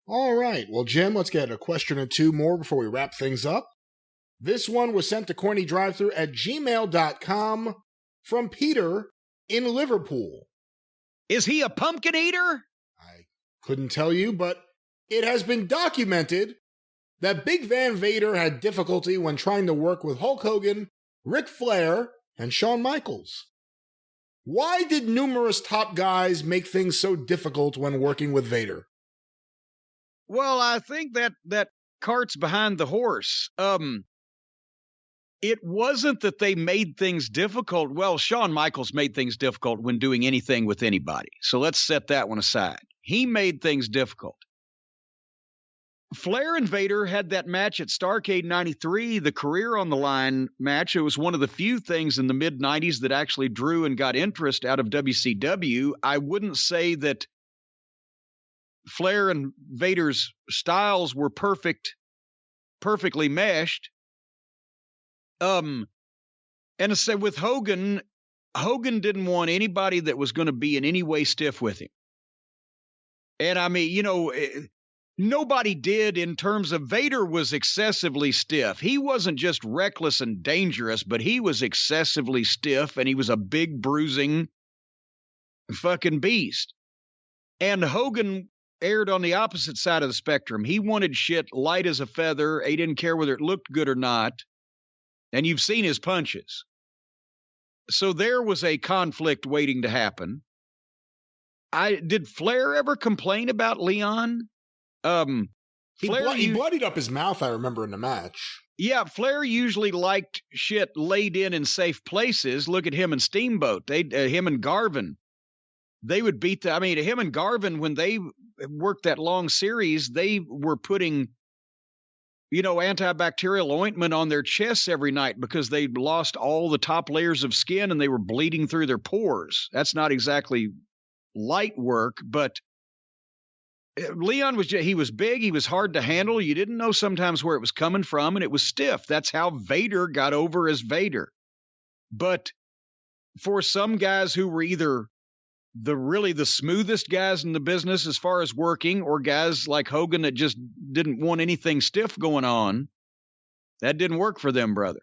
All right. Well, Jim, let's get a question or two more before we wrap things up. This one was sent to CornyDriveThru@gmail.com from Peter in Liverpool. Is he a pumpkin eater? I couldn't tell you, but it has been documented that Big Van Vader had difficulty when trying to work with Hulk Hogan, Ric Flair, and Shawn Michaels. Why did numerous top guys make things so difficult when working with Vader? Well, I think that cart's behind the horse. It wasn't that they made things difficult. Well, Shawn Michaels made things difficult when doing anything with anybody. So let's set that one aside. He made things difficult. Flair and Vader had that match at Starrcade 93, the career on the line match. It was one of the few things in the mid-90s that actually drew and got interest out of WCW. I wouldn't say that Flair and Vader's styles were perfectly meshed. And I said with Hogan didn't want anybody that was going to be in any way stiff with him. And I mean, nobody did in terms of Vader was excessively stiff. He wasn't just reckless and dangerous, but he was excessively stiff, and he was a big bruising fucking beast. And Hogan aired on the opposite side of the spectrum. He wanted shit light as a feather. He didn't care whether it looked good or not. And you've seen his punches. So there was a conflict waiting to happen. Did Flair ever complain about Leon? He bloodied up his mouth, I remember, in the match. Yeah, Flair usually liked shit laid in safe places. Look at him and Steamboat. Him and Garvin. They would beat him and Garvin, when they worked that long series, they were putting, antibacterial ointment on their chests every night because they'd lost all the top layers of skin and they were bleeding through their pores. That's not exactly light work, but Leon he was big. He was hard to handle. You didn't know sometimes where it was coming from, and it was stiff. That's how Vader got over as Vader. But for some guys who were either the smoothest guys in the business as far as working, or guys like Hogan that just didn't want anything stiff going on, that didn't work for them, brother.